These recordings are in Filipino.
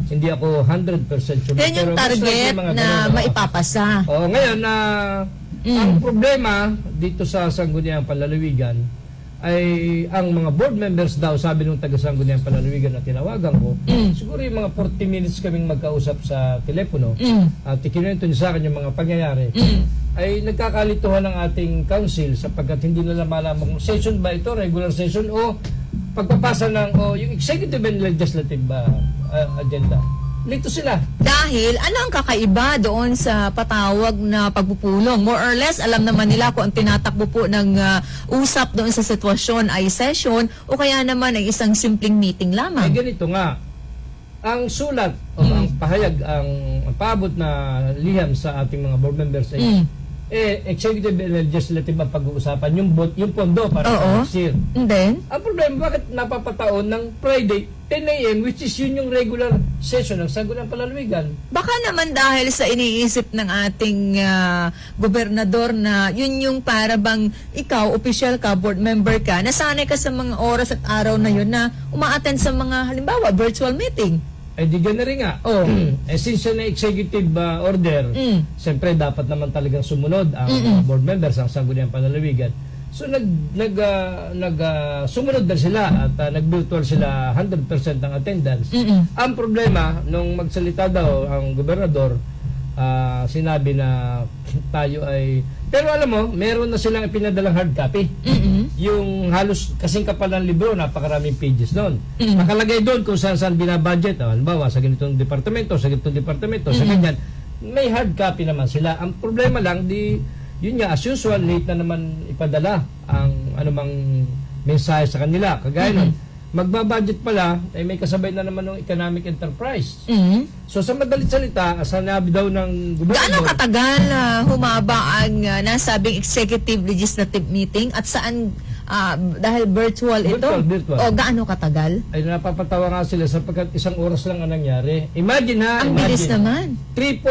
Hindi ako 100% sure. Yan yung pero target na maipapasa. Ngayon na ang problema dito sa Sangguniang Panlalawigan ay ang mga board members daw, sabi nung taga Sangguniang Panlalawigan na tinawagan ko, siguro yung mga 40 minutes kaming magkausap sa telepono at ikinuwento niya sa akin yung mga pangyayari, ay nagkakalituhan ng ating council sapagkat hindi nila malaman kung session ba ito, regular session o pagpapasa ng yung executive and legislative agenda. Lito sila. Dahil, ano ang kakaiba doon sa patawag na pagpupulong? More or less, alam naman nila kung ang tinatakbo po ng usap doon sa sitwasyon ay session o kaya naman ay isang simpleng meeting lamang. Ay ganito nga, ang sulat o ang pahayag, ang paabot na liham sa ating mga board members ay executive and legislative ang pag-uusapan, yung pondo para sa next year. And then? Ang problema, bakit napapataon ng Friday, 10 a.m., which is yun yung regular session ng Sangguniang Panlalawigan? Baka naman dahil sa iniisip ng ating gobernador na yun yung para bang ikaw, official ka, board member ka, nasanay ka sa mga oras at araw na yun na uma-attend sa mga, halimbawa, virtual meeting. Eh di gana rin nga. Since na executive order, siyempre dapat naman talagang sumunod ang board members, ang Sangguniang Panlalawigan. So sumunod na sila at nag-virtual sila 100% ng attendance. Ang problema, nung magsalita daw ang gobernador, sinabi na tayo ay... Pero alam mo, meron na silang ipinadalang hard copy. Yung halos kasing kapal ng libro, napakaraming pages doon. Nakalagay doon kung saan binabudget. Halimbawa, sa ganitong departamento, sa ganyan. May hard copy naman sila. Ang problema lang, yun nga, as usual, late na naman ipadala ang anumang mensahe sa kanila. Kagaya nun, magbabudget pala, ay may kasabay na naman ng economic enterprise. So sa madalit salita, sanabi daw ng gobernador... Gaano katagal humaba ang nasabing executive legislative meeting at saan, dahil virtual ito? Virtual. O gaano katagal? Ay napapatawa nga sila sapagkat 1 oras lang ang nangyari. Imagine ha, ang bilis naman. 3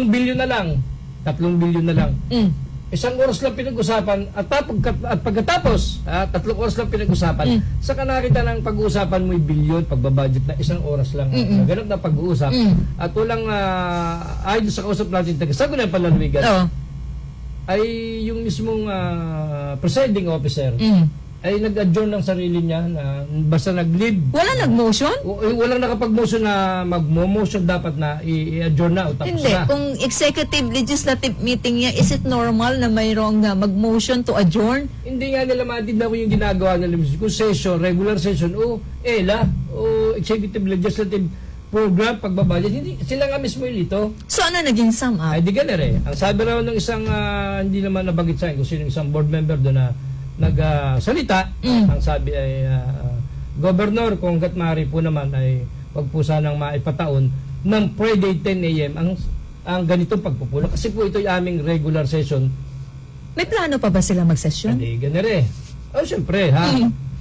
billion na lang. 3 billion na lang. 1 oras lang pinag-usapan at pagkatapos 3 oras lang pinag-usapan, saka nakita ng pag-uusapan mo yung bilyon, pagbabudget na 1 oras lang. Ganun na pag-uusap. At walang ayon sa kausap natin, Sangguniang Panlalawigan, ay yung mismong presiding officer ay nag-adjourn ng sarili niya na basta nag-leave. Wala nag-motion? Walang nakapag-motion na mag-motion dapat na i-adjourn na o tapos hindi. na. Kung executive legislative meeting niya, is it normal na mayroong mag-motion to adjourn? Hindi nga nila maintindihan kung yung ginagawa nila. Kung session, regular session, o executive legislative program, pagbabudget, hindi sila nga mismo ilito. So ano naging sum up? Ay di ganun eh. Ang sabi raw ng isang, hindi naman nabanggit sa akin kung sino isang board member doon na nagsalita, ang sabi ay Governor, kung hanggat maaari po naman ay wag po sanang maipataon ng Friday 10 a.m. ang ganitong pagpupulong. Kasi po ito yung aming regular session. May plano pa ba sila mag-session? Hindi, ganun eh. Siyempre ha.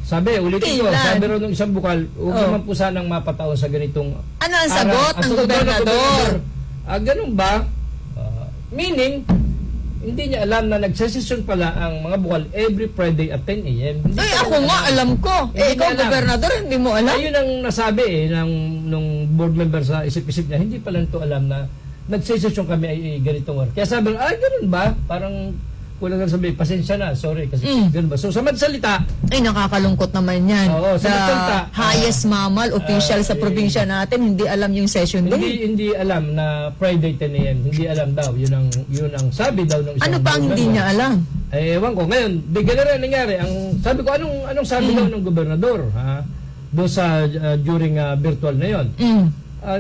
Sabi, ulitin ko, sabi raw ng isang bukal, huwag naman po sanang mapataon sa ganitong... Ano ang sagot ng gobernador? Ganun ba? Meaning, hindi niya alam na nagsesesyon pala ang mga bukal every Friday at 10 a.m. Ay, ako nga, alam ko. Ikaw, gobernador, hindi mo alam? Ayun ang nasabi nung board member sa isip-isip niya, hindi pala ito alam na nagsesesyon kami ay ganitong oras. Kaya sabi, ganun ba? Parang kulang na sabi, pasensya na, sorry, kasi ganun ba? So, sa madsalita, ay, nakakalungkot naman yan. Oo, sa madsalita, highest mamal, official sa probinsya natin, hindi alam yung session day. Hindi alam na Friday 10 a.m. Hindi alam daw. Yun ang sabi daw ng isang ano pa ang hindi niya alam? Ewan ko. Ngayon, di ganun rin nangyari. Sabi ko, anong sabi daw ng gobernador? Doon sa during virtual na yon.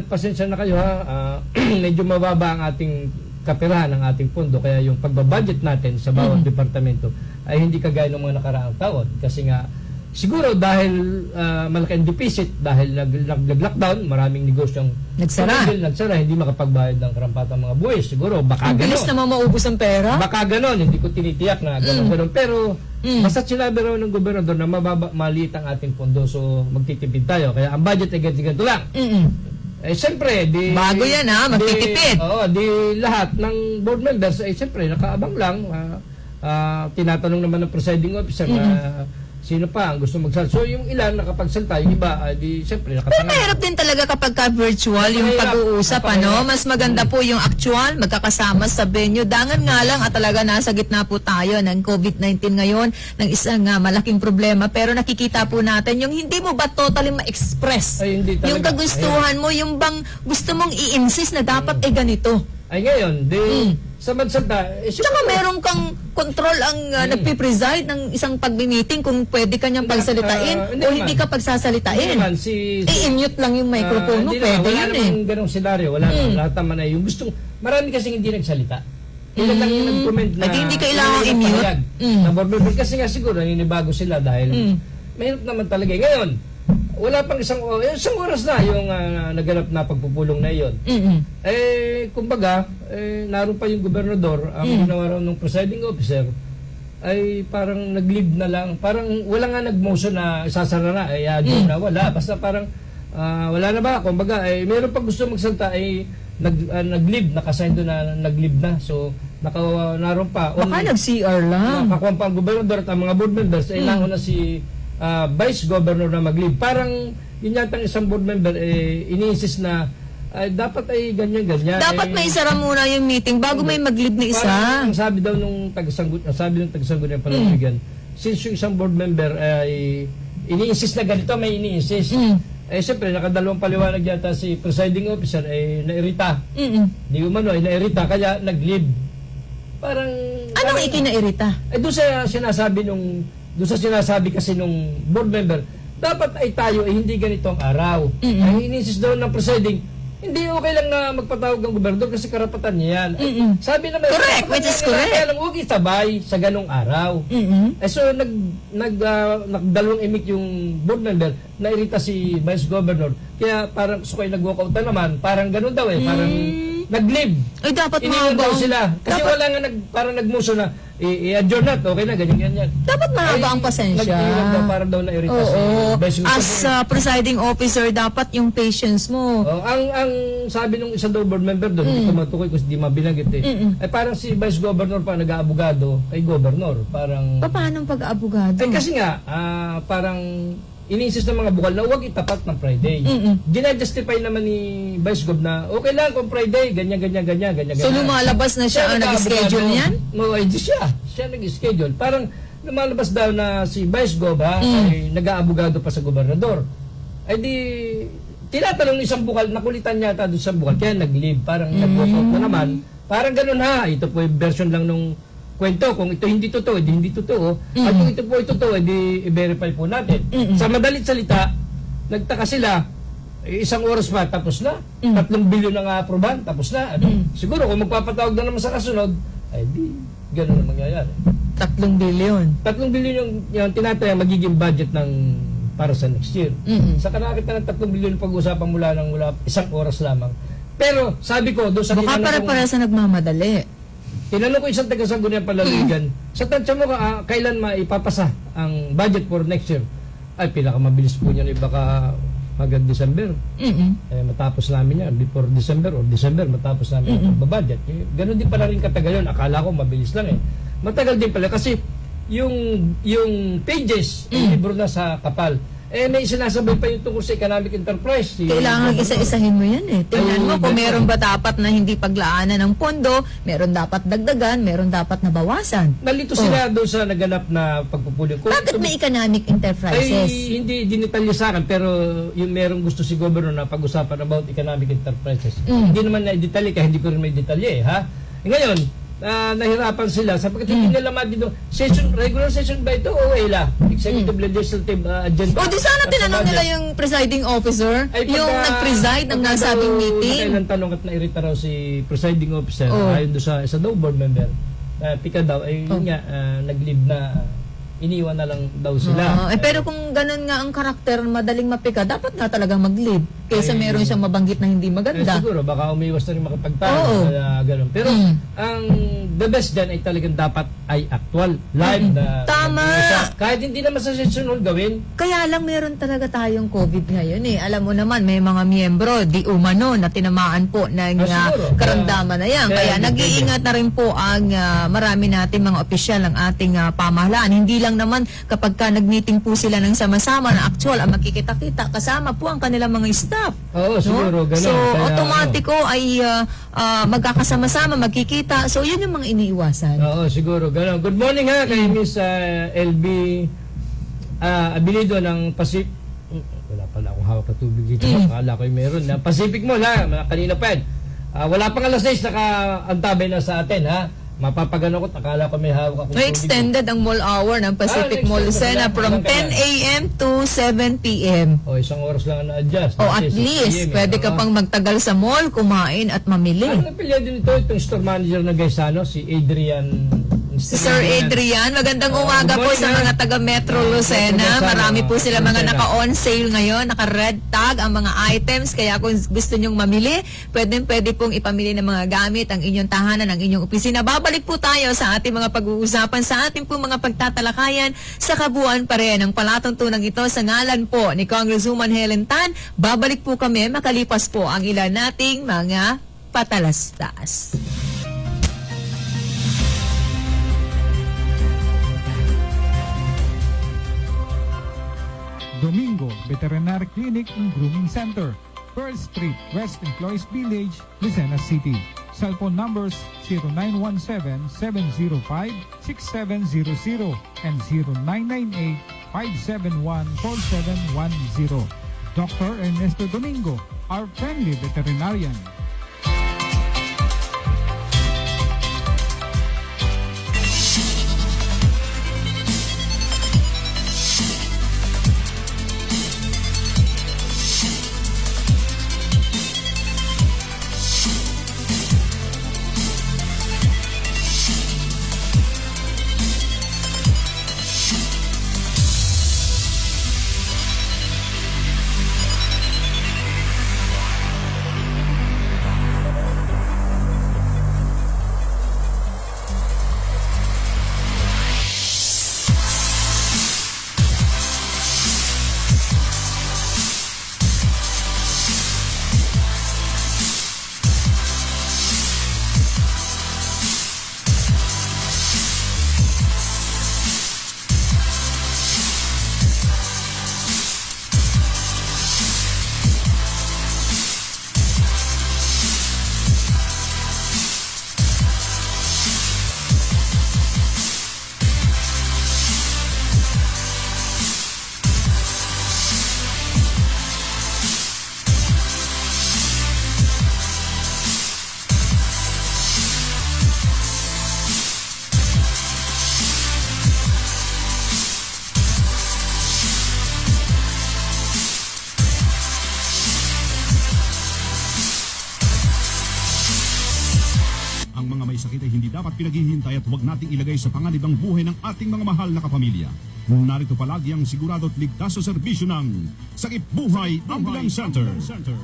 Pasensya na kayo ha. Medyo mababa ang ating kapirahan ng ating pondo, kaya yung pagbabudget natin sa bawat departamento ay hindi kagaya ng mga nakaraang taon. Kasi nga, siguro dahil malaki ang deficit, dahil nag-lockdown, maraming negosyong nagsara, hindi makapagbayad ng karampatang mga buwis. Siguro, baka ang bilis naman maubos ang pera? Baka ganon, hindi ko tinitiyak na ganon. Pero, basta sinabi raw ng gobernador na maliit ang ating pondo, so magtitipid tayo. Kaya ang budget ay ganito lang. Siyempre, bago yan magtitipid. Di lahat ng board members ay siyempre nakaabang lang. Tinatanong naman ng presiding officer sino pa ang gusto magsalita. So yung ilan nakapagsalita, yung iba, di siyempre Pero nakatanga. mahirap din talaga kapag virtual yung Napakahirap. pag-uusap, ano? Napakahirap. Mas maganda po yung actual, magkakasama sa venue. Dangan nga lang at talaga nasa gitna po tayo ng COVID-19 ngayon, ng isang malaking problema. Pero nakikita po natin yung hindi mo ba totally ma-express Ay, hindi talaga. yung kagustuhan mo, yung bang gusto mong i-insist na dapat ganito. Ay ngayon, sa magsalita, Tsaka meron kang control ang nagpipreside ng isang pagmi-meeting kung pwede ka niyang pagsalitain hindi o naman. hindi ka pagsasalitain. naman, I-mute lang yung microphone mo, hindi naman, pwede wala yun namang ganong senaryo, wala naman, lahat naman ay yung gustong, marami kasi hindi nagsalita. Ilan lang yung nag-comment na, At hindi kailangang ilan yung i-mute. pahayag na board member. Kasi nga siguro, naninibago sila dahil mahirap naman talaga. Ngayon, wala pang isang oras na yung naganap na pagpupulong na iyon. Kumbaga, naroon pa yung gobernador, ang ginawa raw ng presiding officer, ay parang nag-leave na lang. Parang wala nga nag-motion na isasara na, na wala. Basta parang wala na ba? Kumbaga, meron pa gusto magsalta, nag-leave, nakasign doon na nag-leave na. So, naroon pa. Baka nag-CR lang. Nakakuha pa ang gobernador at ang mga board members, nauna na si vice governor na mag-leave. Parang yun yata ang isang board member ini-insist na dapat ay ganyan-ganyan. Dapat may isara muna yung meeting bago may mag-leave na isa. Parang ang sabi daw nung taga-sanggut ng palawigan, since yung isang board member ay ini-insist na ganito, may ini-insist. Siyempre, nakadalawang paliwanag yata si presiding officer nairita. Di umano ay nairita, kaya nag-leave. Parang... Anong ikinairita? Doon sa sinasabi kasi nung board member, dapat ay tayo ay hindi ganito ang araw. Ay ininsist daw ng presiding, hindi okay lang na magpatawag ng gobernador kasi karapatan niya yan. Sabi naman, Correct, which is correct. Kaya lang huwag isabay sa ganong araw. So nagdalawang imik yung board member, nairita si vice governor. Kaya parang so kayo nag-walkout na naman, parang ganon daw parang nag-leave. Ay, dapat Iniwan daw mahaba. sila. Kasi wala nga parang nag-muso na i-adjourn na, okay na, ganyan. Dapat mahaba ang pasensya. Nag-iwan daw, parang daw na-irita si Oo. vice As presiding officer, dapat yung patience mo. ang sabi nung isang daw board member doon, hindi ko matukoy kasi di mabilanggit ay parang si vice governor pa nag-aabogado kay governor. Parang... Paano pag-abogado? kasi nga, parang iniinsist ng mga bukal na huwag itapat ng Friday. Gina-justify naman ni Vice Gov na okay lang kung Friday, ganyan. So lumalabas na siya ang nag-schedule niyan? No, di siya. Siya nag-schedule. Parang lumalabas daw na si Vice Gov ay nag-aabogado pa sa gobernador. Ay di, tinatanong ng isang bukal, nakulitan yata doon sa bukal, kaya nag-leave. Parang nag-walkout na naman. Parang ganun ito po yung version lang nung kwento. Kung ito hindi totoo, hindi totoo. At kung ito po totoo, i-verify po natin. Sa madalit salita, nagtaka sila, isang oras pa, tapos na. 3 bilyon ang aproban, tapos na. Siguro, kung magpapatawag na naman sa kasunod, ay di, ganun ang mangyayari. 3 billion. 3 bilyon yung tinataya magiging budget ng para sa next year. Sa kanakita ng 3 bilyon pag-usapan mula isang oras lamang. Pero, sabi ko, doon sa Baka para sa nagmamadali. tinanong ko isang taga-Sangguniang Palawigan, sa tansya mo kailan maipapasa ang budget for next year? Ay, pinakamabilis po niyan baka hanggang December. Matapos namin yan, before December or December, matapos namin ang pagbabudget. Ganon din pala rin katagal yun. Akala ko mabilis lang Matagal din pala kasi yung pages, yung libro na sa kapal, may sinasabay pa yung tungkol sa economic enterprise. Kailangan isa-isahin mo yan Tingnan mo kung meron ba dapat na hindi paglaanan ng pondo, meron dapat dagdagan, meron dapat nabawasan. Nalito sila doon sa naganap na pagpupuling. Bakit may economic Ay, enterprises? hindi dinitalye sa akin, pero yung merong gusto si governor na pag-usapan about economic enterprises. Hindi naman na-detalye, kaya hindi ko rin may detalye, ha? Ngayon, nahirapan sila sapagkat hindi nila madito regular session ba ito o wala? Executive Legislative Agenda. O di sana tinanong nila yung presiding officer, yung nag-preside ng nasabing meeting. Kailan tanong at nairita raw si presiding officer, ayon doon sa isa daw board member, pika daw, yun nga, nag-leave na, iniwan na lang daw sila. Pero kung ganun nga ang karakter, madaling mapika, dapat nga talagang mag-leave. Kaysa meron siyang mabanggit na hindi maganda. Siguro, baka umiwas na rin makapagtalo. Kaya ganun. Pero, ang the best dyan ay talagang dapat ay actual, live na. Tama. Kahit hindi naman sa session hall gawin. Kaya lang meron talaga tayong COVID ngayon eh. Alam mo naman, may mga miyembro, di umano, na tinamaan po ng Siguro. karamdaman na yan. Kaya nag-iingat na rin po ang marami nating mga opisyal ng ating pamahalaan. Hindi lang naman kapag ka nag-meeting po sila ng sama-sama na actual ang makikita-kita, kasama po ang kanilang mga staff. Oo, siguro, ganun. So, Kaya, automatiko ay magkakasama-sama, magkikita. So, yun yung mga iniiwasan. Oo, siguro, gano'n. Good morning ha kay Miss LB Abilido ng Pacific. Wala pala akong hawak na tubig dito. Akala ko yung meron na Pacific Mall ha. Kanina pa yan. Wala pang alas 6, naka-antabay na sa atin ha. Mapapagano ko, akala ko may hawak akong May tubig. extended ang mall hour ng Pacific Mall extended Lucena na. from 10 a.m. to 7 p.m. O, isang oras lang na-adjust. O at least, pwede ka pang magtagal sa mall, kumain at mamili. Ano napilya din ito, itong store manager na Gaisano, si Adrian. Si Sir Adrian, magandang umaga good po morning, sa mga taga Metro Lucena. Marami po sila mga naka-on sale ngayon, naka-red tag ang mga items. Kaya kung gusto nyong mamili, pwede pong ipamili ng mga gamit ang inyong tahanan, ang inyong opisina. Babalik po tayo sa ating mga pag-uusapan, sa ating po mga pagtatalakayan sa kabuuan pa rin ng palatuntunan ito sa ngalan po ni Congresswoman Helen Tan. Babalik po kami makalipas po ang ilan nating mga patalastas. Domingo Veterinary Clinic and Grooming Center, Pearl Street, West Employees Village, Lucena City. Cellphone numbers 0917-705-6700 and 0998-571-4710. Dr. Ernesto Domingo, our friendly veterinarian. sakit ay hindi dapat pinaghihintay at huwag nating ilagay sa panganibang buhay ng ating mga mahal na kapamilya. Narito palagi ang sigurado at ligtas sa serbisyo ng Sakip Buhay Ambulance Center.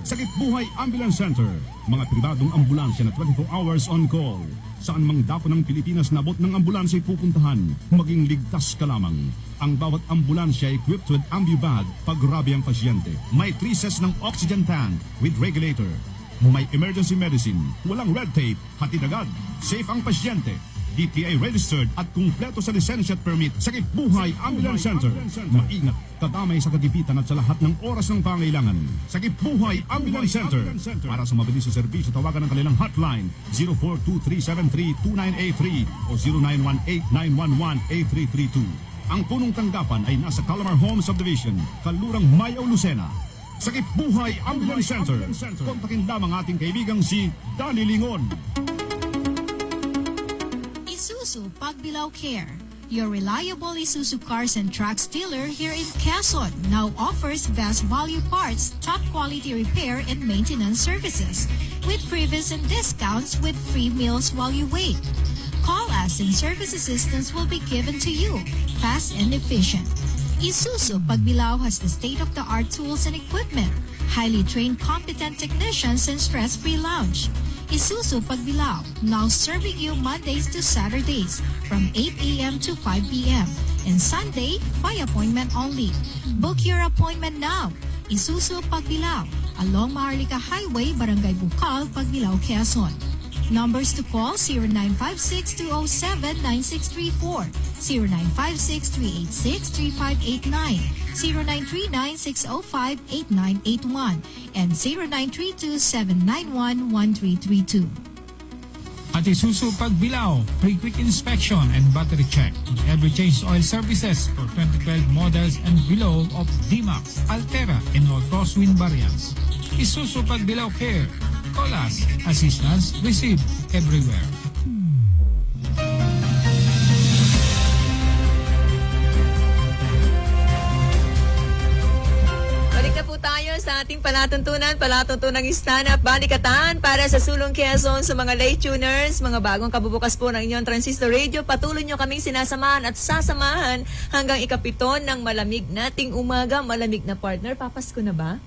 Sakip Buhay Ambulance Center, mga pribadong ambulansya na 24 hours on call. Saan mang dako ng Pilipinas nabot ng ambulansya ay pupuntahan, maging ligtas ka lamang. Ang bawat ambulansya ay equipped with AmbuBag pag grabe ang pasyente. May 3 sets ng oxygen tank with regulator. May emergency medicine, walang red tape, hatid agad, safe ang pasyente. DTI registered at kumpleto sa lisensya at permit. Sakip Buhay Ambulance Center. Maingat, kadamay sa kagipitan at sa lahat ng oras ng pangailangan. Sakip Buhay Ambulance Center. Para sa mabilis na serbisyo, tawagan ang kanilang hotline 0423732983 o 0918-911-8332. Ang punong tanggapan ay nasa Calamar Home Subdivision, Kalurang Mayaw, Lucena. Sakip Buhay Ambulance Center. Kontakin lamang ating kaibigang si Danny Lingon. Isuzu Pagbilao Care, your reliable Isuzu cars and trucks dealer here in Quezon, now offers best value parts, top quality repair and maintenance services, with previous and discounts with free meals while you wait. Call us and service assistance will be given to you, fast and efficient. Isuzu Pagbilao has the state-of-the-art tools and equipment, highly trained competent technicians and stress-free lounge. Isuzu Pagbilao, now serving you Mondays to Saturdays from 8 a.m. to 5 p.m. and Sunday by appointment only. Book your appointment now. Isuzu Pagbilao, along Maharlika Highway, Barangay Bukal, Pagbilao, Quezon. Numbers to call 0956-207-9634, 0956-386-3589, 0939-605-8981, and 0932-791-1332. At Isuzu Pagbilao, pre-quick inspection and battery check. Every change oil services for 2012 models and below of D-Max, Altera, and all crosswind variants. Isuzu Pagbilao Care. Call us. Assistance received everywhere. Balik na po tayo sa ating palatuntunan stand-up balikatan para sa Sulong Quezon sa mga late tuners, mga bagong kabubukas po ng inyong transistor radio. Patuloy nyo kaming sinasamahan at sasamahan hanggang ika-7 ng malamig nating umaga. Malamig na partner, papasko na ba?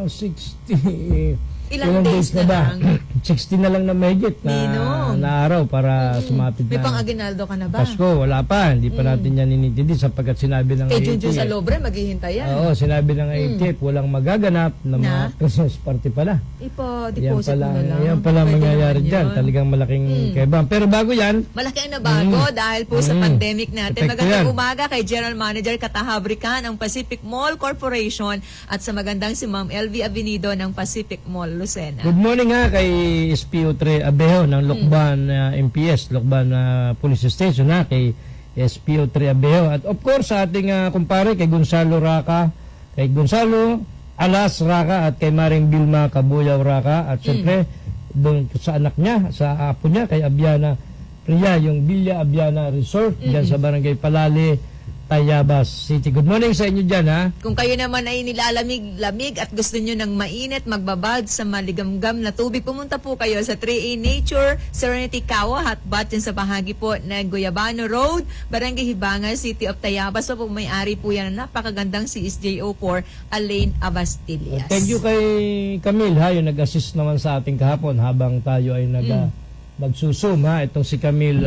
60... Ilang days na lang? 60 na lang na mahigit Ninong. na araw para sumapit May na pang-aginaldo ka na ba? Pasko. Wala pa. Hindi pa natin yan inintindi sapagkat sinabi ng Kay Junjun ATF. Salobre, maghihintay yan. Oo, sinabi ng ATF, walang magaganap na mga Na? Christmas party pala. Ipo-deposit mo na lang. Yan pala Pwede mangyayari naman dyan. yun. Talagang malaking kebang. Pero bago yan, Malaki ang nabago dahil po sa pandemic natin. Epekto Magandang yan. umaga kay General Manager Katahabrikan ng Pacific Mall Corporation at sa magandang si Ma'am LV Avenido ng Pacific Mall, Lucena. good morning nga kay SPO3 Abejo ng Lucban MPS, Lucban Police Station kay SPO3 Abejo. At of course sa ating kumpare kay Gonzalo Raca, kay Gonzalo Alas Raca at kay Maring Vilma Kabuyaw Raca at syempre doon sa anak niya, sa apo niya kay Abiana Priya, yung Villa Abiana Resort diyan sa Barangay Palali, Tayabas City. Good morning sa inyo dyan, ha? Kung kayo naman ay nilalamig-lamig at gusto nyo ng mainit, magbabad sa maligamgam na tubig, pumunta po kayo sa 3A Nature, Serenity Kawa, Hotbat yan sa bahagi po ng Guyabano Road, Barangay Hibangan, City of Tayabas. So po may-ari po yan na napakagandang CSJO4, Alain Abastillas. Thank you kay Camille, ha? Yung nag-assist naman sa ating kahapon habang tayo ay magsusum, ha? Itong si Camille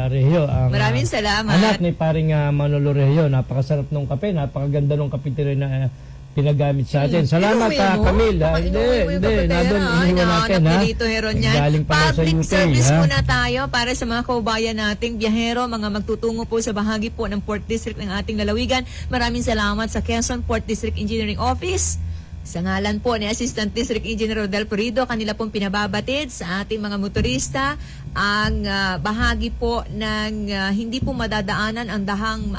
Regio. Ang, Maraming salamat. Anak ni paring Manolo Regio. Napakasarap ng kape. Napakaganda ng kapitero na pinagamit sa atin. Salamat, Inuwi mo? Camille. Ha? Baka Hindi, inuwi mo yung hindi. kapatera, Nandun, iniwan natin, ha? Napilito heron yan. Galing pa sa Public UK, service ha? muna tayo para sa mga kaubayan nating biyahero, mga magtutungo po sa bahagi po ng Port District ng ating lalawigan. Maraming salamat sa Quezon Port District Engineering Office. Sa ngalan po ni Assistant District Engineer Rodel Purido, kanila pong pinababatid sa ating mga motorista ang bahagi po ng hindi po madadaanan ang Daang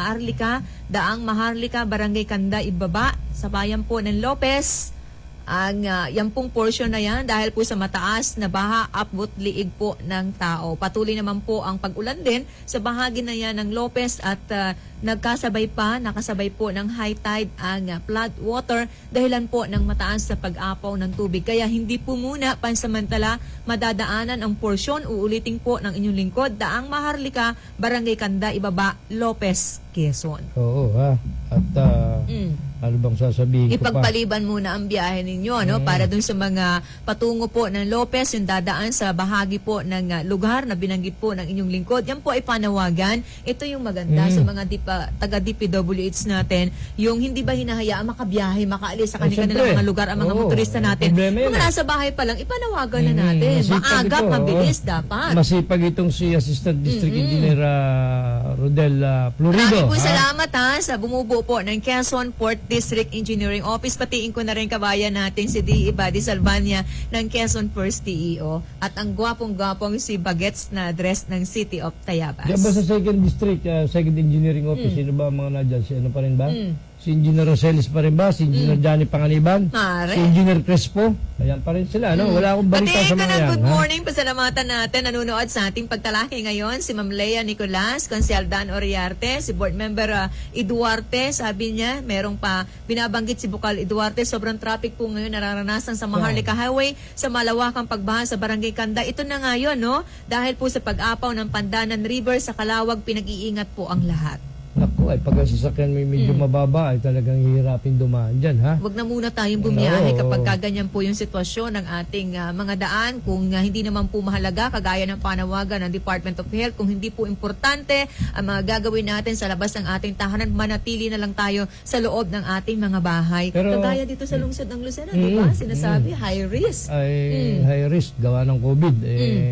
Maharlika, Barangay Kanda, Ibaba, sa bayan po ng Lopez. Ang yan pong portion na yan dahil po sa mataas na baha, abot liig po ng tao. Patuloy naman po ang pag-ulan din sa bahagi na yan ng Lopez at nakasabay po ng high tide ang flood water dahilan po ng mataas na pag-apaw ng tubig. Kaya hindi po muna pansamantala madadaanan ang porsyon, uulitin po ng inyong lingkod, Daang Maharlika, Barangay Kanda, Ibaba, Lopez, Quezon. Oo, ha? At ano bang sasabihin ko pa? Ipagpaliban muna ang biyahe ninyo, no? Para dun sa mga patungo po ng Lopez, yung dadaan sa bahagi po ng lugar na binanggit po ng inyong lingkod. Yan po ay panawagan. Ito yung maganda sa mga taga-DPWH natin, yung hindi ba hinahayaan makabiyahe, makaalis sa kanilang mga lugar ang mga Oo, motorista natin. problema yun, Kung nasa bahay pa lang, ipanawagan na natin. Masipag Maagap, ito, mabilis, oo. dapat. Masipag itong si Assistant District Engineer Rodel Florido. Maraming po ha? salamat sa bumubuo po ng Quezon Port District Engineering Office. Patiin ko na rin kabayan natin si D. Ibadi Salvania ng Quezon First TEO at ang gwapong-gwapong si Bagets na dress ng City of Tayabas. Diyan ba sa Second District, Second Engineering Office, sino ba ang mga nadyan? Si ano pa rin ba? Si Engineer Roselis pa rin ba? Si Engineer Johnny Panganiban? Mare. Si Engineer Crespo? Ayan pa rin sila, no? Wala akong balita Patiin sa ko mga ng yan. good ha? morning. Pasalamatan natin. Nanunood sa ating pagtalaki ngayon si Ma'am Lea Nicolas, Consial Dan Oriarte, si Board Member Eduarte. Sabi niya, merong pa binabanggit si Bukal Eduarte. Sobrang traffic po ngayon nararanasan sa Maharlika Highway sa malawakang pagbaha sa Barangay Kanda. Ito na ngayon, no? Dahil po sa pag-apaw ng Pandanan River sa Kalawag, pinag-iingat po ang lahat. Naku, Ay, pag ang sasakyan may medyo mababa, ay talagang hihirapin dumaan dyan, ha? Wag na muna tayong bumiyahe Oo. kapag kaganyan po yung sitwasyon ng ating mga daan. Kung hindi naman po mahalaga, kagaya ng panawagan ng Department of Health, kung hindi po importante ang mga gagawin natin sa labas ng ating tahanan, manatili na lang tayo sa loob ng ating mga bahay. Pero- kagaya dito sa lungsod ng Lucena, di ba? Sinasabi, high risk. Ay high risk, gawa ng COVID.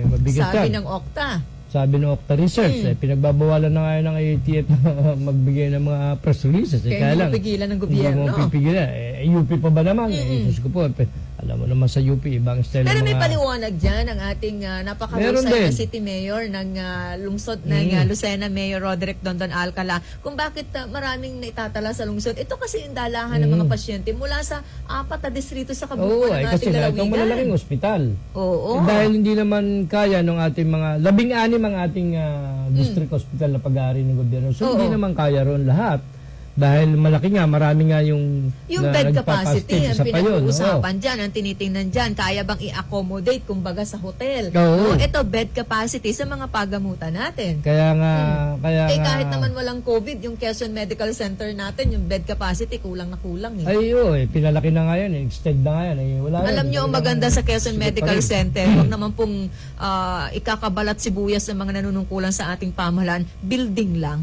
Mabigat Sabi yan. ng Okta. Sabi ng Octa Research, pinagbabawalan na nga ng ATF na magbigay ng mga press releases. Kaya hindi mapigilan ng gobyerno. Hindi mo pipigilan. UP pa ba naman? Diyos ko po, alam mo naman sa UP, ibang style Pero ng may mga... paliwanag dyan ang ating Meron napakahusay din. na City Mayor ng lungsod ng Lucena, Mayor Roderick Dondon Alcala, kung bakit maraming naitatala sa lungsod. Ito kasi yung dalahan ng mga pasyente mula sa 4 na distrito sa Oo, kabuuan ay ng kasi ating lahat ng malalaking lalawigan. ospital. Oo. Dahil hindi naman kaya ng ating mga 16 ang ating district hospital na pag-aari ng gobyerno. So hindi naman kaya ron lahat. Dahil malaki nga, marami nga yung Bed capacity, ang isa pa yun. pinag-uusapan dyan, ang tinitingnan dyan, kaya bang i-accommodate kumbaga sa hotel? Oo. No, ito, bed capacity sa mga pagamutan natin. Kaya nga, Kahit naman walang COVID, yung Quezon Medical Center natin, yung bed capacity, kulang na kulang eh. ay pinalaki na nga yan, extend na nga yan. Wala Alam yan, nyo, ang wala maganda na. sa Quezon Sige pa Medical rin. Center, huwag naman pong ikakabalat sibuyas sa mga nanunungkulan sa ating pamahalaan, building lang.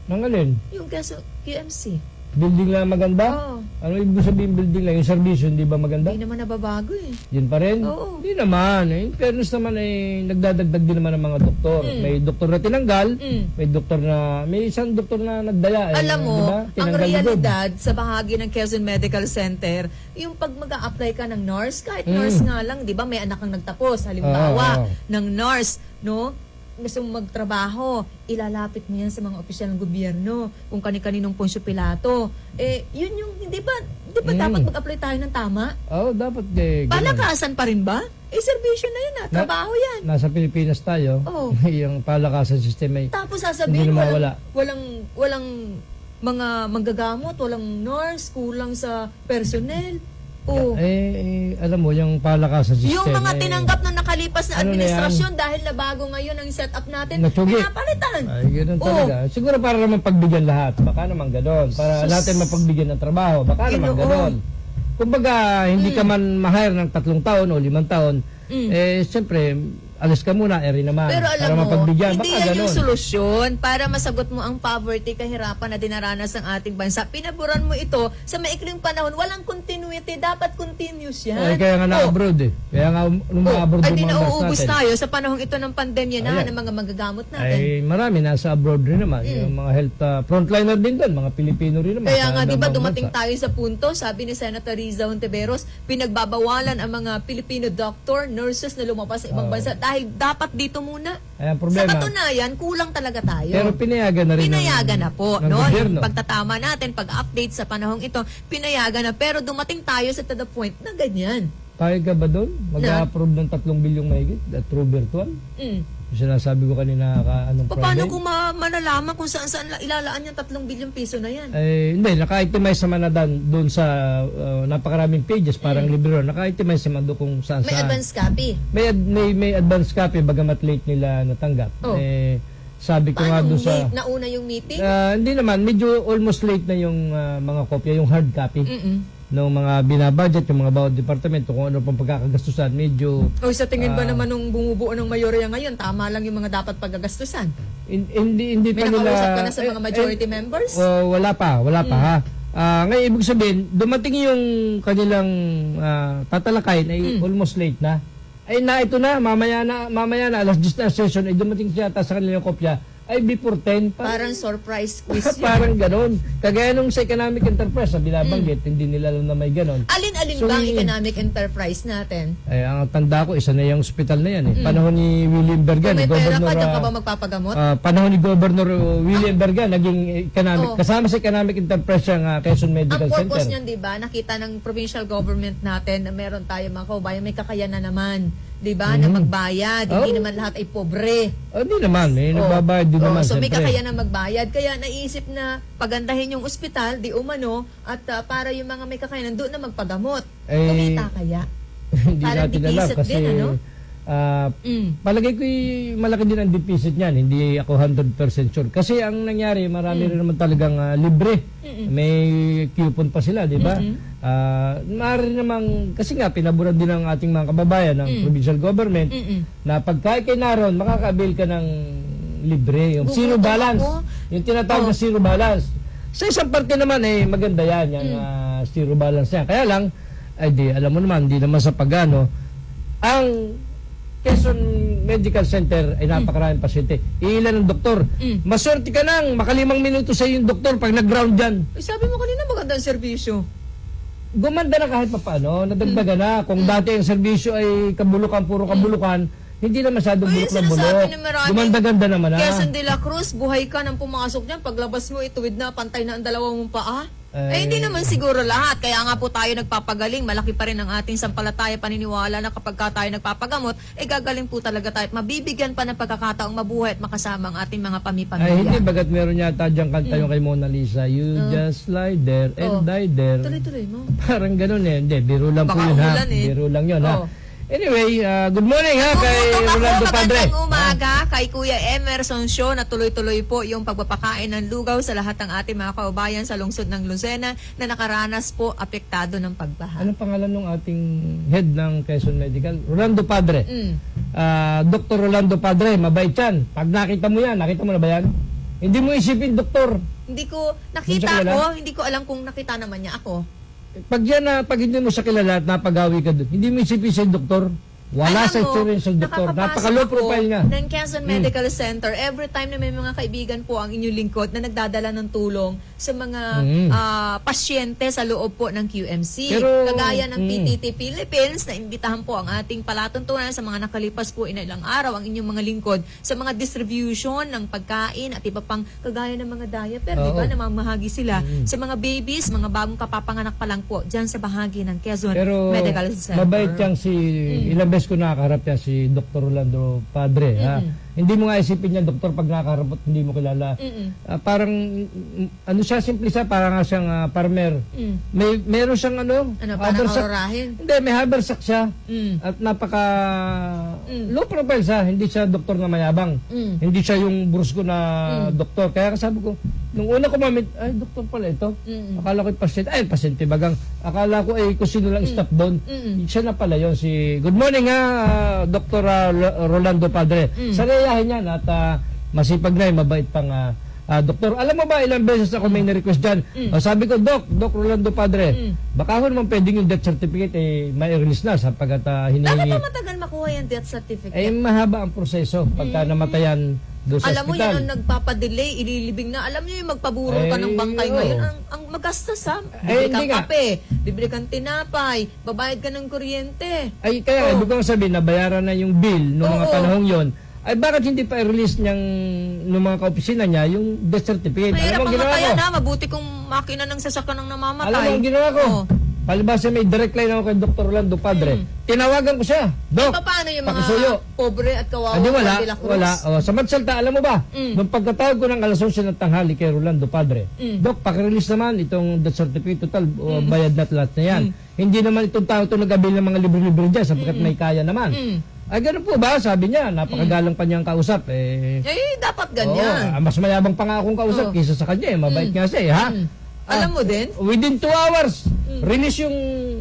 Nang alin? Yung Quezon QMC. Building lang maganda? Oo. Ano ibig sabihin building lang? Yung servisyo, hindi ba maganda? Hindi naman nababago eh. Yun pa rin? Oo. Hindi naman. In fairness naman, nagdadagdag din naman ng mga doktor. May doktor na tinanggal, may isang doktor na nagdaya. Alam mo, diba? ang Tinanggal na doon. realidad sa bahagi ng Quezon Medical Center, yung pag mag-a-apply ka ng nurse, kahit nurse nga lang, di ba, may anak kang nagtapos, halimbawa, Oo. ng nurse, no? Gusto mong magtrabaho, ilalapit mo yan sa mga opisyal ng gobyerno, kung kani-kaninong Poncio Pilato. Yun yung, di ba dapat mag-apply tayo ng tama? Oo, dapat ganun. Palakasan pa rin ba? Serbisyo na yun, trabaho yan. Nasa Pilipinas tayo, Oo. yung palakasan system ay Tapos hindi sasabihin, na mawala. walang mga manggagamot, walang nurse, kulang sa personnel. Oh. Alam mo, yung palakasan system. Yung mga tinanggap na nakalipas na Ano na administrasyon dahil na bago ngayon ang setup natin, Natsugi. pinapalitan. Ay, ganun talaga. Siguro para naman pagbigyan lahat. Baka naman ganon. Para natin mapagbigyan ng trabaho. Baka naman Ginoon. ganon. Kumbaga, hindi ka man ma-hire ng 3 taon o 5 taon, siyempre, alis ka muna, rin naman. Pero para alam mo, mapagbigyan. hindi Baka yan ganon. yung solusyon para masagot mo ang poverty, kahirapan na dinaranas ng ating bansa. Pinaburan mo ito sa maikling panahon, walang continuity, dapat continuous yan. Ay, kaya nga na-abroad eh. Kaya nga umabroad Ay, yung di mga nurse nauubos natin. tayo sa panahong ito ng pandemya na Ayan. ng mga magagamot natin. Ay, marami nasa abroad rin naman. Yung mga health frontliner din doon, mga Pilipino rin naman. Kaya nga, sa di ba ibang dumating bansa. tayo sa punto, sabi ni Senator Riza Hontiveros, pinagbabawalan ang mga Pilipino doctor, nurses na lumabas sa ibang bansa dahil dapat dito muna. Ay, ang Sa problema. katunayan, kulang talaga tayo. Pero pinayagan na rin Pinayagan na po, ng no? gobyerno. Yung pagtatama natin, pag-update sa panahong ito, pinayagan na. Pero dumating tayo sa to the point na ganyan. Payag ka ba doon? Mag-approve ng 3 bilyong mahigit? True virtual? Mm. Yung sinasabi ko kanina anong Paano Friday? kung manalaman kung saan ilalaan yung 3 bilyong piso na yan? Hindi, naka-itemize naman na doon sa napakaraming pages, parang libro. Naka-itemize naman doon kung saan May advance copy. May advance copy, bagamat late nila natanggap. Oh. Sabi ko nga Paano doon sa... late nauna yung meeting? Hindi naman, medyo almost late na yung mga kopya, yung hard copy. Ng mga binabudget, yung mga bawat departamento, kung ano pang pagkakagastusan, medyo... O sa tingin ba naman nung bumubuo ng mayorya ngayon, tama lang yung mga dapat pagagastusan? Hindi May pa nila... nakausap ka na sa mga majority members? Wala pa ha. Ngayon, ibig sabihin, dumating yung kanilang tatalakayin ay almost late na. Ay ito na, mamaya na, alas 10 na session, ay dumating siya sa kanilang kopya, ay before 10. Parang surprise quiz yun. Parang ganon. Kagaya nung sa economic enterprise, na binabanggit, hindi nila alam na may ganon. Alin-alin So, ba ang economic enterprise natin? Ay, ang tanda ko, isa na yung hospital na yan. Panahon ni William Bergan, Kung may pera ka, diyan ka ah, ba magpapagamot? panahon ni Governor William Bergan, naging economic, kasama sa economic enterprise ang Quezon Medical Ang purpose Center. niyan, di ba, nakita ng provincial government natin na meron tayo mga kaubayan, may kakayanan naman, di ba, na magbayad. Hindi naman lahat ay pobre. Hindi naman, nagbabayad din naman. So may siyempre. kakayanan magbayad. Kaya naisip na pagandahin yung ospital, di umano, at para yung mga may kakayanan doon na magpagamot. Kumita kaya? Hindi Parang natin alam deficit kasi din, ano? Palagay ko malaki din ang deficit niyan. Hindi ako 100% sure. Kasi ang nangyari, marami rin naman talagang libre. May coupon pa sila, di ba? Maaari namang, kasi nga, pinaburan din ng ating mga kababayan ng provincial government na pagka kay naroon, makaka-avail ka ng libre. Yung zero balance. Yung tinatawag na zero balance. Sa isang parte naman, maganda yan, yung zero balance yan. Kaya lang, alam mo naman, hindi naman sa pagano, ang Quezon Medical Center ay napakaraming pasyente. Ilan ng doktor. Maswerte ka nang makalimang minuto sa yung doktor pag nag-ground dyan. Sabi mo kanina maganda ang serbisyo. Gumanda na kahit papaano, nadagdagan na. Kung dati ang serbisyo ay kabulukan, puro kabulukan, hindi na masyadong bulok na bulok. Gumanda-ganda naman na. Quezon de la Cruz, buhay ka nang pumasok dyan. Paglabas mo, ituwid na, pantay na ang dalawang mong paa. Hindi naman siguro lahat. Kaya nga po tayo nagpapagaling. Malaki pa rin ang ating sampalataya, paniniwala na kapag tayo nagpapagamot, gagaling po talaga tayo. Mabibigyan pa ng pagkakataong mabuhay at makasama ang ating mga pamipamilya. Ay, hindi. Bagat meron yata diyang kanta yung kay Mona Lisa. You just lie there and die there. Tuloy-tuloy mo. Parang ganun Hindi, biro lang po Baka yun ha. umulan Biro lang yun ha. Oh. Anyway, good morning ha kay Rolando Padre. Magandang umaga kay Kuya Emerson Show na tuloy-tuloy po yung pagpapakain ng lugaw sa lahat ng ating mga kaubayan sa lungsod ng Lucena na nakaranas po apektado ng pagbaha. Anong pangalan ng ating head ng Quezon Medical? Rolando Padre. Dr. Rolando Padre, mabait yan. Pag nakita mo na ba yan? Hindi mo isipin, doktor. Hindi ko nakita hindi ko alam kung nakita naman niya ako. Pag hindi mo siya kilala at napagawi ka doon, hindi mo isipin siya doktor. Wala sa experience ng doktor. Napaka-low profile nga. Ng Quezon Medical Center, every time na may mga kaibigan po ang inyong lingkod na nagdadala ng tulong sa mga pasyente sa loob po ng QMC. Pero, kagaya ng PTT Philippines na imbitahan po ang ating palatuntunan sa mga nakalipas po ilang araw ang inyong mga lingkod sa mga distribution ng pagkain at iba pang kagaya ng mga diaper, di ba? Namamahagi sila sa mga babies, mga bagong kapapanganak pa lang po dyan sa bahagi ng Quezon Medical Center. Mabait yang si ilang beses ko nakaharap yan si Dr. Rolando Padre. Ha? Hindi mo nga isipin niya, doktor, pag nakaharap at hindi mo kilala. Parang, ano siya, simple siya, parang nga siyang farmer. Meron siyang Panang-aurahin? Hindi, may habersack siya. At napaka low profile siya. Hindi siya doktor na mayabang. Hindi siya yung brusko na doktor. Kaya sabi ko, nung una ko mamit, ay, doktor pala ito. Akala ko pasyente bagang. Akala ko kung sino lang staff doon. Siya na pala yun. Good morning ha, Dr. Rolando Padre. Sarayahin yan at masipag na mabait pang doktor. Alam mo ba, ilang beses ako may na-request dyan. Sabi ko, Doc Rolando Padre, baka ako naman pwedeng yung death certificate may release na sapagkat hinihingi. Bakit ba matagal makuha yung death certificate? Mahaba ang proseso pagka namatayan doon sa Alam mo hospital. yan ang nagpapadelay, ililibing na. Alam niyo yung magpaburol ka ng bangkay ngayon. Ang magastos ha. Bibili kang kape, bibili kang tinapay, babayad ka ng kuryente. Ay, kaya ibig kong sabihin, nabayaran na yung bill noong mga panahong yon. Ay, bakit hindi pa i-release ng mga kaopisina niya yung death certificate? Mahirap Alam mo ang ginawa matayan ko? ha. Mabuti kung makina ng sasakyan ng namamatay. Alam mo ang ginawa ko? Palibasa may direct line ako kay Dr. Rolando Padre. Tinawagan ko siya. Doc, paano yung mga pakisuyo. pobre at kawawa wala, de la Cruz? wala. Sa Magsalta, alam mo ba? Nung pagkatawag ko ng alas 11 ng tanghali kay Rolando Padre, Doc, pakirelease naman itong death certificate, total, bayad na lahat na yan. Hindi naman itong tao ito nag-abil ng mga libre-libre dyan sapagkat may kaya naman. Ay, ganun po ba? Sabi niya, napakagalang pa niyang kausap. Dapat ganyan. Mas mayabang pa nga akong kausap kaysa sa kanya. Mabait nga siya ha? Alam mo din? Within 2 hours, release yung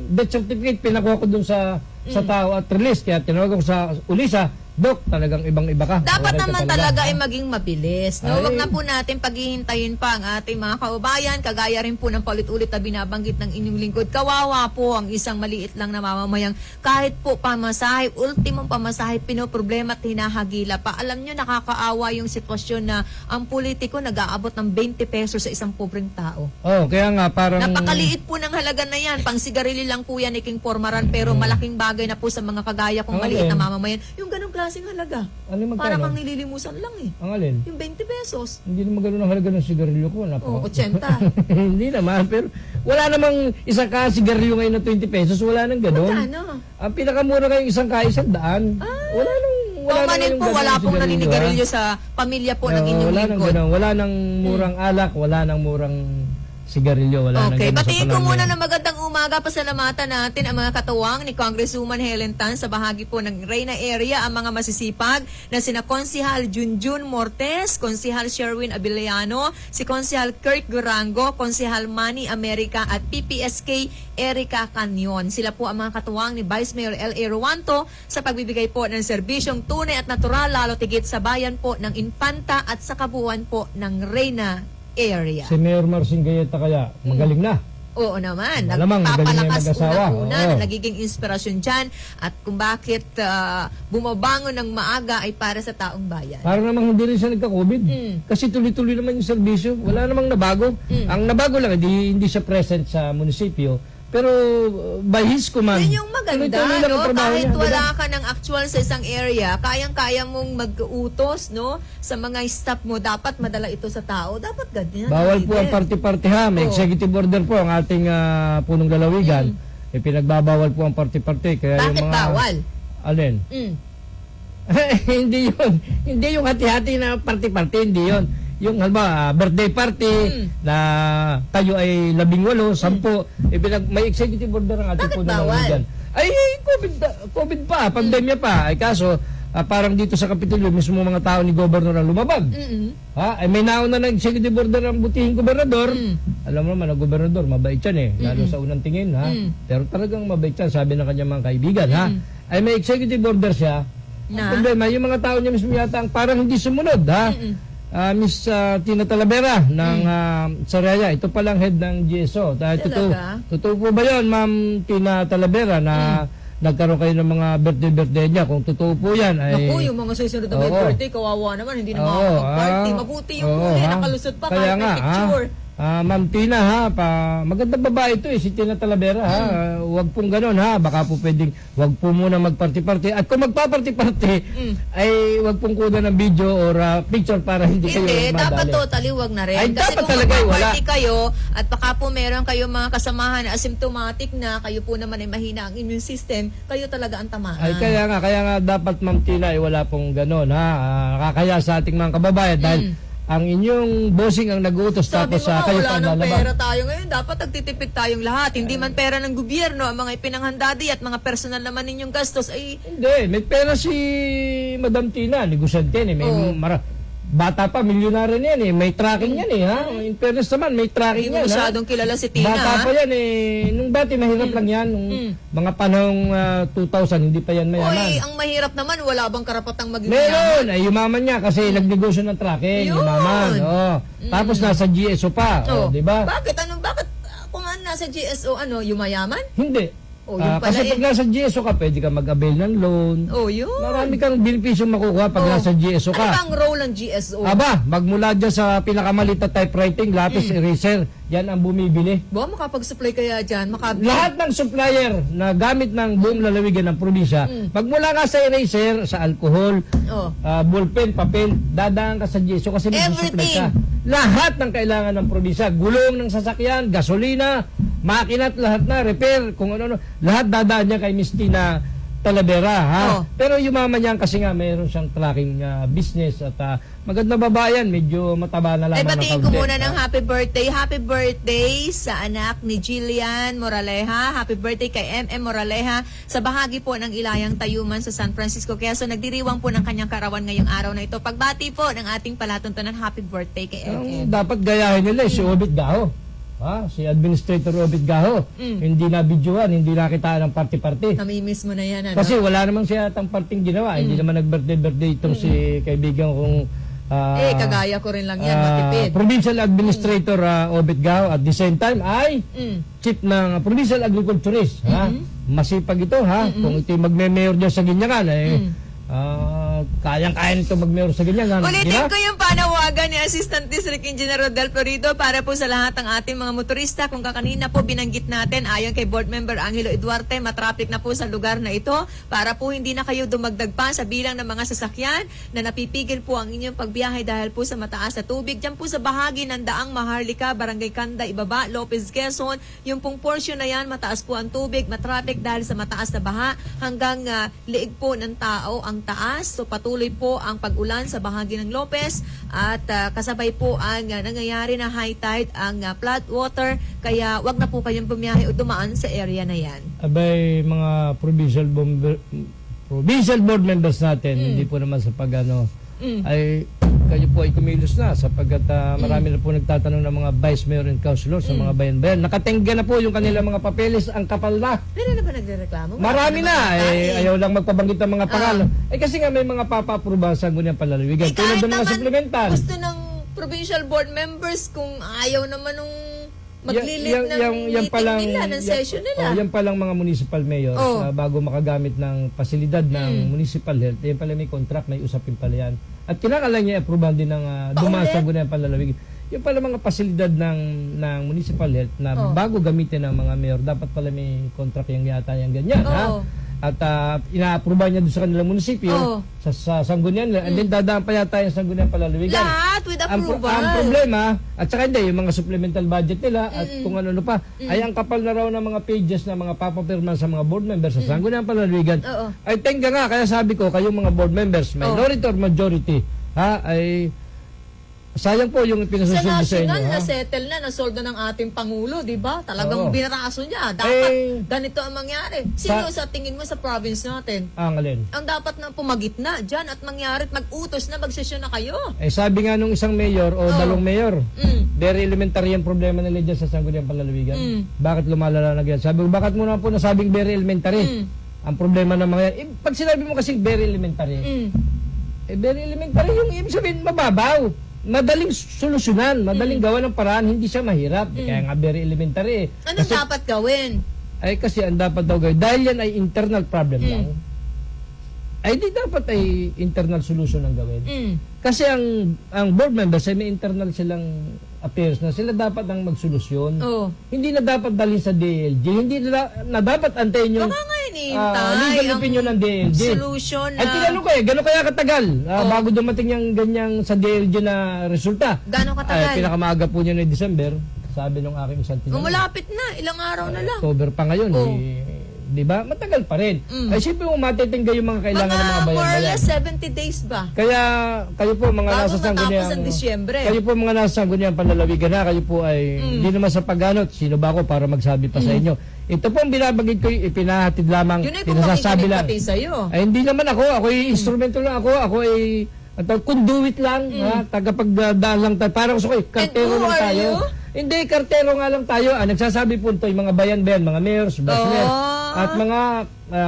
death certificate, pinakuha ko dun sa tao at release. Kaya tinawagan ko sa Ulisa, Doc, talagang ibang-iba ka. Dapat Okay ka naman talaga ay maging mabilis. No? Wag na po natin paghihintayin pa ang ating mga kaubayan, kagaya rin po ng paulit-ulit na binabanggit ng inyong lingkod. Kawawa po ang isang maliit lang na mamamayang kahit po pamasahe, ultimong pamasahe, pinoproblema at hinahagila pa. Alam nyo, nakakaawa yung sitwasyon na ang politiko nag-aabot ng 20 pesos sa isang pobreng tao. Kaya nga parang... Napakaliit po ng halaga na yan. Pang sigarilyo lang po yan ni King Pormaran, pero malaking bagay na po sa mga kagaya kong maliit na mamamayan. Yung ganong klaseng halaga. Ano magkano? Parang ang nililimusan lang eh. Ang alin? Yung 20 pesos. Hindi naman ganun ang halaga ng sigarilyo ko. 80. Hindi naman. Pero wala namang isang sigarilyo ngayon na 20 pesos. Wala nang ganun. Magkano? Ang pinakamura kayong isang 100. Wala nang... Pamanin po, wala pong naninigarilyo sa pamilya po ng inyong wala nang lingkod. ganun. Wala nang murang alak. Wala nang murang sigarilyo. Wala Okay, nang ganun sa batiin ko Palawan muna ngayon. na magandang umaga. Pasalamatan natin ang mga katuwang ni Congresswoman Helen Tan sa bahagi po ng Reyna area, ang mga masisipag na sina Konsihal Junjun Mortes, Konsihal Sherwin Abiliano, si Konsihal Kirk Durango, Konsihal Manny America at PPSK Erica Canyon. Sila po ang mga katuwang ni Vice Mayor L.A. Ruanto sa pagbibigay po ng serbisyong tunay at natural, lalo tigit sa bayan po ng Infanta at sa kabuuan po ng Reyna area. Si Mayor Marcin Gayeta kaya, magaling na. Oo naman. Malamang, Nagpapalakas magaling na mag-asawa. una-una Oo. na nagiging inspirasyon dyan at kung bakit bumabangon ng maaga ay para sa taong bayan. Para namang hindi rin siya nagka-COVID. Kasi tuloy-tuloy naman yung serbisyo. Wala namang nabago. Ang nabago lang, hindi siya present sa munisipyo. Pero by his command, Yun yung maganda, tuloy-tuloy lang ang no? trabaho Kahit niya, wala diba? ka ng actual sa isang area, kayang-kaya mong mag-utos, no? Sa mga staff mo, dapat madala ito sa tao. Dapat ganyan. Bawal po ang leader. party-party ha. May Oo. executive order po ang ating punong lalawigan. Pinagbabawal po ang party-party. Kaya Bakit yung mga, bawal? Alin? Mm. Hindi yun. Hindi yung hati-hati na party-party. Hindi yun. Yung birthday party na tayo ay 18, 10. May executive order ang ating Bakit punong bawal? lalawigan. Ay, COVID pa. Pandemya pa. Ay kaso, parang dito sa Kapitolyo, mismo mga tao ni Governor ang lumabag. Ha? Ay may nauna ng executive order ang butihing gobernador. Alam mo naman, ang gobernador, mabait yan eh. Lalo sa unang tingin, ha? Pero talagang mabait yan, sabi ng kanyang mga kaibigan, ha? Ay may executive order siya. Na? Ang problema, yung mga tao niya mismo yata ang parang hindi sumunod, ha? Miss Tina Talavera ng Saraya, ito palang head ng GSO. Talaga? Totoo po ba yun, Ma'am Tina Talavera, na nagkaroon kayo ng mga birthday niya? Kung totoo po yan, ay... Naku, yung mga susunod na may Oo. birthday, kawawa naman, hindi na Oo, makakapag-party. ah. Mabuti yung Oo, huli, ha? nakalusot pa, Kaya kahit nga, may picture. Ma'am Tina, ha? Magandang babae ito eh, si Tina Talavera, ha? Huwag pong ganun, ha? Baka po pwedeng, huwag po muna magparty-party. At kung magpaparty-party, ay huwag pong kunan ng video or picture para hindi kayo Hindi, dapat madali. totally wag na rin. Ay, Kasi dapat kung talaga ay wala. magpa-party kayo at baka po meron kayong mga kasamahan na asymptomatic na kayo po naman ay mahina ang immune system, kayo talaga ang tamaan. Ay kaya nga dapat Ma'am Tina ay wala pong ganun, ha? Nakakaya sa ating mga kababayan dahil ang inyong bossing ang nag-uutos Sabi tapos mo nga, kayo wala pa ng lalabas. pera tayo ngayon. Dapat nagtitipid tayong lahat. Hindi man pera ng gobyerno, ang mga ipinanghandadi at mga personal naman ninyong gastos ay Hindi, may pera si Madam Tina, negosyante eh. May bata pa, milyonaryo yan eh. May tracking yan eh, ha? In fairness naman, may tracking hindi mo yan, ha? masyadong kilala si Tina. Bata pa yan eh. Nung dati, mahirap lang yan. Nung mga panahong 2000, hindi pa yan mayaman. Oy, ang mahirap naman, wala bang karapatang maging yaman? Meron! Ay, yumaman niya kasi nagnegosyo ng tracking. Yun! Yumaman. Oh. Tapos nasa GSO pa. Oh, di ba? Bakit? Bakit kung nasa GSO, yumayaman? Hindi. Oh, yun pala kasi eh. pag nasa GSO ka, pwede ka mag-avail ng loan. Oh, yun. Marami kang benepisyo makukuha pag Oh. nasa GSO Ano ka. bang role ng GSO? Aba, magmula dyan sa pinakamalit na typewriting, lapis, eraser, yan ang bumibili. Ba, makapag-supply kaya dyan? Lahat ng supplier na gamit ng buong lalawigan ng probinsya, magmula nga sa eraser, sa alcohol, Oh. ballpen, papel, dadaan ka sa GSO kasi mag-supply ka. Lahat ng kailangan ng probinsya, gulong ng sasakyan, gasolina, makina at lahat na, repair, kung ano-ano, lahat dadaan niya kay Miss Tina Talavera, ha? Oh. Pero yumaman yan kasi nga mayroon siyang tracking business at maganda babae yan, medyo mataba na Ay, lamang batiin ng ko kaunti. muna ng happy birthday. Happy birthday sa anak ni Jillian Moraleja. Happy birthday kay M.M. Moraleja sa bahagi po ng Ilayang Tayuman sa San Francisco. Kaya so nagdiriwang po ng kanyang karawan ngayong araw na ito. Pagbati po ng ating palatuntunan, happy birthday kay Ang M.M. dapat gayahin nila si Obit Gaho. Si Administrator Obit Gaho. Hindi na videoan, hindi nakitaan ng party-party. Namimiss mo na yan, ano? Kasi wala namang siya atang parting ginawa. Hindi naman nag-birthday itong si kaibigan kong kagaya ko rin lang yan, matipid. Provincial Administrator Obit Gaho at the same time ay chief ng Provincial Agriculturist. Masipag ito, ha? Kung ito magme-mayor dyan sa Ginyangan, kayang-kaya nito mag-mayor sa Ginyangan. Ulitin ko yung panawagan ni Assistant District Engineer Rodel Florido para po sa lahat ng ating mga motorista. Kung kakanina po binanggit natin, ayon kay Board Member Angelo Eduarte, matraffic na po sa lugar na ito para po hindi na kayo dumagdag pa sa bilang ng mga sasakyan na napipigil po ang inyong pagbiyahe dahil po sa mataas na tubig. Diyan po sa bahagi ng Daang Maharlika, Barangay Kanda, Ibaba, Lopez, Quezon, yung pong portion na yan, mataas po ang tubig, matraffic dahil sa mataas na baha hanggang liig po ng tao ang taas. So patuloy po ang pag-ulan sa bahagi ng Lopez at kasabay po ang nangyayari na high tide, ang flood water, kaya wag na po kayong bumiyahe o dumaan sa area na yan. Abay, mga provincial board members natin, hindi po naman sa pag-ano, ay kayo po ay kumilos na sapagkat marami na po nagtatanong ng mga vice mayor and councilor sa mga bayan-bayan. Nakatengga na po yung kanilang mga papeles, ang kapal na. Meron na ba nagrereklamo? Marami na. Ayaw lang magpabanggit ng mga pangalan. Kasi nga may mga papa-aproba sa Sangguniang Panlalawigan. Tulad ng mga supplemental. Gusto ng provincial board members kung ayaw naman nung maglilit ng meeting nila, ng session nila. Yan palang mga municipal mayors bago makagamit ng pasilidad ng municipal health. Yan pala may contract, may usapin pala yan. At kinakalang niya approval din ng dumaan sa Sangguniang Panlalawigan. Yung pala mga pasilidad ng municipal health na bago gamitin ng mga mayor, dapat pala may contract yung yata yung ganyan. Ha? At ina-approve niya doon sa kanilang munisipyo sa Sangguniang, and then dadaan pa yata yung Sangguniang Panlalawigan. Lahat with approval. Ang problema, at saka hindi, yung mga supplemental budget nila at kung ano pa, ay ang kapal na raw ng mga pages na mga papapirman sa mga board members sa Sangguniang Panlalawigan. Ay tengga nga, kaya sabi ko, kayong mga board members, minority or majority, ay sayang po yung pinasusunod sa inyo. Sa national, na-settle na, nasoldo ng ating Pangulo, di ba? Talagang binaraso niya. Dapat ganito ang mangyari. Sino sa tingin mo sa province natin? Ang alin? Ang dapat na pumagitna dyan at mangyari at mag-utos na magsesyon na kayo. Sabi nga nung isang mayor o dalawang mayor, very elementary ang problema nila dyan sa Sangguniang Panlalawigan. Bakit lumalala na ganyan? Sabi ko, bakit mo na po nasabing very elementary? Ang problema ng mga yan. Pag sinabi mo kasing very elementary, very elementary yung ibig sabihin mababaw. Madaling solusyonan, madaling gawa ng paraan, hindi siya mahirap. Kaya nga very elementary. Ano dapat gawin? Kasi ang dapat daw gawin, dahil yan ay internal problem lang, ay di dapat ay internal solution ang gawin. Kasi ang board members ay may internal silang affairs na sila dapat ang magsolusyon. Hindi na dapat dalhin sa DLG, hindi na dapat antayin yung baka nga hinihintay legal opinion ng DLG. Solution na... Ay tinanong ko gano'n kaya katagal bago dumating yung ganyang sa DLG na resulta? Gano'ng katagal? Pinakamaaga po niya na December, sabi nung aking isang tinanong. Malapit na, ilang araw na lang. October pa ngayon, di ba? Matagal pa rin. Ay siyempre mo matitingga yung mga kailangan ng mga bayan-bayan. More or less 70 days ba? Kaya kayo po mga bago nasa Sangguniang ang Disyembre. Kayo po mga nasa Sangguniang Panlalawigan na, kayo po ay hindi naman sa pagganot. Sino ba ako para magsabi pa sa inyo? Ito po ang binabagid ko, ipinahatid lamang, yun ay pinasasabi lang. pati sa'yo. Ay hindi naman ako ay instrumento lang ako ay conduit lang, tagapagdaan lang tayo. Parang gusto ko, kartero lang tayo. Hindi, kartero nga lang tayo. Nagsasabi po ito yung mga bayan-bayan, mga mayors, bachelet, at mga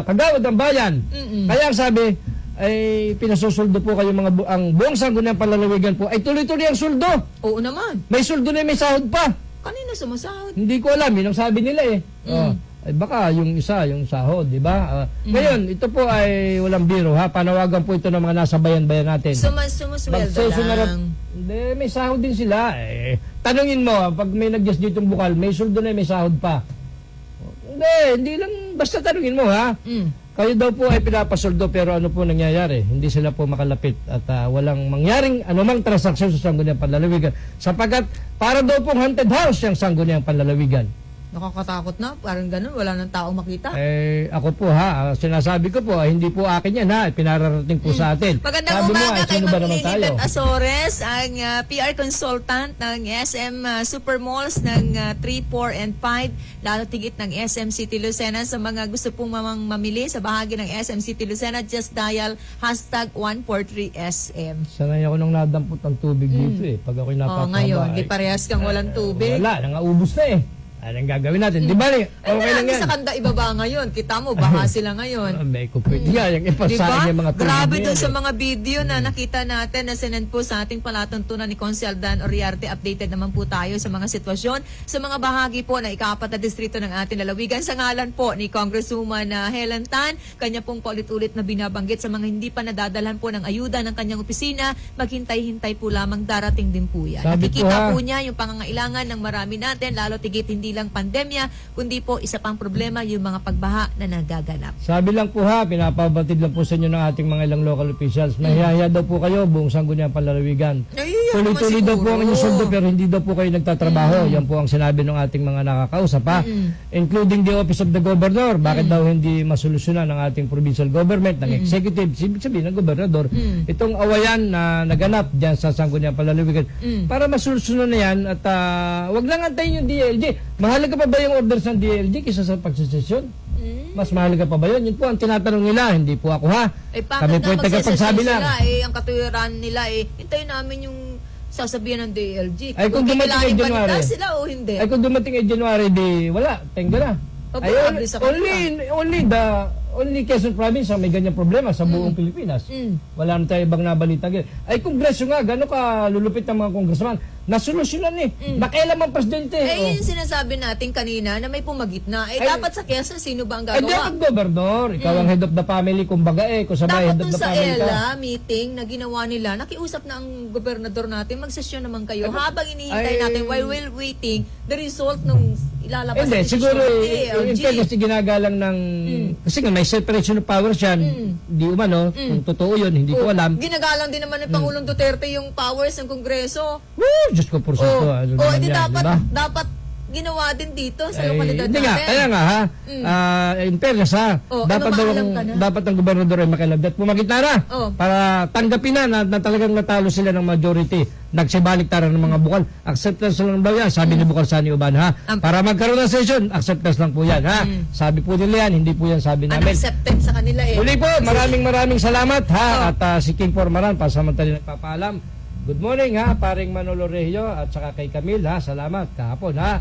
kagawad ng bayan. Kaya ang sabi, ay pinasusuldo po kayo ang buong Sangguniang Panlalawigan po, ay tuloy-tuloy ang suldo. Oo naman. May suldo na may sahod pa. Kanina sumasahod. Hindi ko alam, yun ang sabi nila ay baka yung isa, yung sahod, di ba? Ngayon, ito po ay walang biro, ha? Panawagan po ito ng mga nasa bayan-bayan natin. Sumusweldo lang. Hindi, may sahod din sila. Tanungin mo, pag may nag-guess ditong bukal, may suldo na may sahod pa. Hindi lang, basta tanungin mo, ha? Kayo daw po ay pinapasuldo, pero ano po nangyayari? Hindi sila po makalapit at walang mangyaring anumang transaksyon sa Sangguniang Panlalawigan. Sapagkat para daw pong haunted house yung Sangguniang Panlalawigan. Nakakatakot na, parang ganun, wala nang taong makita. Ako po sinasabi ko po, hindi po akin yan ha, pinararating po sa atin. Magandang umaga kay sino ba naman tayo? Lilibet Azores, ang PR consultant ng SM Supermalls ng 3, 4, and 5, lalo tigit ng SM City Lucena. Sa mga gusto pong mamili sa bahagi ng SM City Lucena, just dial #143SM. Sanay ako nung nadampot ng tubig dito pag ako'y napapahaba. Ngayon, di parehas kang walang tubig. Wala, nangaubos na Anong gagawin natin? Di ba? Okay lang yan. Sa kanda ibaba ngayon. Kita mo, baka sila ngayon. May kupit. Yung ipasahin yung mga tubig. Grabe doon sa mga video na nakita natin na sinend po sa ating palatuntunan ni Consul Dan Oriarte. Updated naman po tayo sa mga sitwasyon sa mga bahagi po na ika-4 na distrito ng ating lalawigan. Sa ngalan po ni Congresswoman Helen Tan, kanya pong paulit-ulit na binabanggit sa mga hindi pa nadadalhan po ng ayuda ng kanyang opisina, maghintay-hintay po lamang, darating din po yan. Nakikita po niya yung pangangailangan ng marami natin, lalo tigit hindi lang pandemya, kundi po isa pang problema yung mga pagbaha na nagaganap. Sabi lang po pinapabatid lang po sa inyo ng ating mga ilang local officials. Mahihiya daw po kayo buong Sangguniang Panlalawigan. naman tuloy-tuloy daw po ang inyong siguro. sweldo pero hindi daw po kayo nagtatrabaho. Yan po ang sinabi ng ating mga nakakausap ha. Including the Office of the Governor. Bakit daw hindi masolusyonan ng ating provincial government, ng executive, sabihin ng gobernador, itong awayan na naganap dyan sa Sangguniang Palalawigan para masolusyonan na yan at wag lang antayin yung DLG. Mahalaga pa ba yung orders ng DLG kaysa sa pagsisesyon? Mas mahalaga pa ba yun? Yun po ang tinatanong nila, hindi po ako ha. Kami po yung tagapagsabi lang. Ang katuwiran nila hintayin namin yung sasabihan ng DLG. Ay, kung dumating ay kailangan ba January. nila sila o hindi? Ay kung dumating ay January, di wala, tengga na. Ay, Paborable sa only Quezon Province ang may ganyang problema sa buong Pilipinas. Wala na tayo ibang nabalita. Ay, kongreso nga, gano'n ka lulupit ng mga kongresman. Nasolusyonan Nakailan ang presidente. Eh, yun sinasabi natin kanina na may pumagitna. Dapat sa Quezon, sino ba ang Ay, gagawa? dapat gobernador. Ikaw ang head of the family, kumbaga kung sabay Dapat head of dun the sa family ka. ELA meeting na ginawa nila, nakiusap na ang gobernador natin, magsesyon naman kayo. Habang ay- inihintay natin, while we're waiting, the result nung ilalabas Hindi, ng siguro, desisyon ng in fairness, ginagalang ng... Kasi nga, may separation of powers yan. Di umano, kung totoo yun, hindi ko alam. Ginagalang din naman ng Pangulong Duterte yung powers ng Kongreso. Woo! Diyos ko, porsyento. Ano naman Edi yan, dapat, diba? dapat ginawa din dito sa Ay, lokalidad hindi nga, natin. kaya nga ha, in fairness ha, dapat daw mamaalam ka na. dapat ang gobernador ay makilabdat. Pumagitna na para tanggapin na talagang natalo sila ng majority. Nagsibalik-tara ng mga bukal. Acceptance lang daw yan, sabi ni Bukal Sani Uban ha. Para magkaroon ng session, acceptance lang po yan ha. Sabi po nila yan, hindi po yan sabi namin. Unaccepted sa kanila Muli po, maraming salamat ha. At si King Formaran, pasamantali nagpapaalam. Good morning ha, paring Manolo Regio at saka kay Camille ha. Salamat kahapon ha.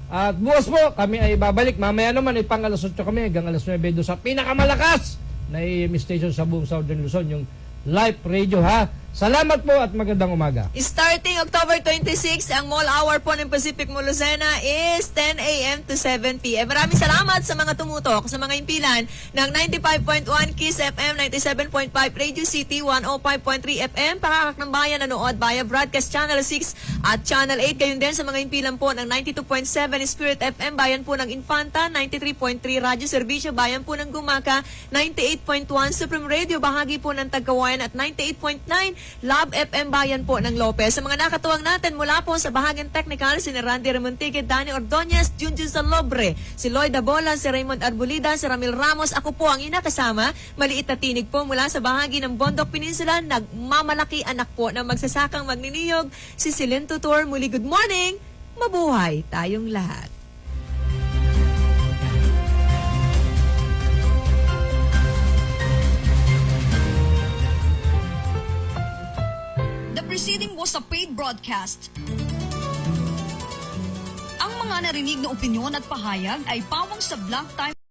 At bukas po, kami ay babalik. Mamaya naman ay pang alas 8 kami hanggang alas 9 doon sa pinakamalakas na AM station sa buong Southern Luzon, yung Live Radio ha. Salamat po at magandang umaga. Starting October 26, ang mall hour po ng Pacific Mall Lucena is 10 a.m. to 7 p.m. Maraming salamat sa mga tumutok, sa mga impilan ng 95.1 Kiss FM, 97.5 Radio City, 105.3 FM, Pakakak ng Bayan, nanood via Broadcast Channel 6 at Channel 8. Gayon din sa mga impilan po ng 92.7 Spirit FM, Bayan po ng Infanta, 93.3 Radyo Servicio, Bayan po ng Gumaka, 98.1 Supreme Radio, bahagi po ng Tagkawayan at 98.9 Love FM Bayan po ng Lopez. Sa mga nakatuwang natin mula po sa bahagyang technical, si Randy Remontique, Danny Ordonez, Junjun Salobre, si Lloyd Abola, si Raymond Arbulida, si Ramil Ramos. Ako po ang inakasama. Maliit na tinig po mula sa bahagi ng Bondok Peninsula, nagmamalaki anak po na magsasakang magniniyog, si Celine Tutor. Muli good morning, mabuhay tayong lahat. The preceding was a paid broadcast. Ang mga narinig na opinyon at pahayag ay pawang sa Black Time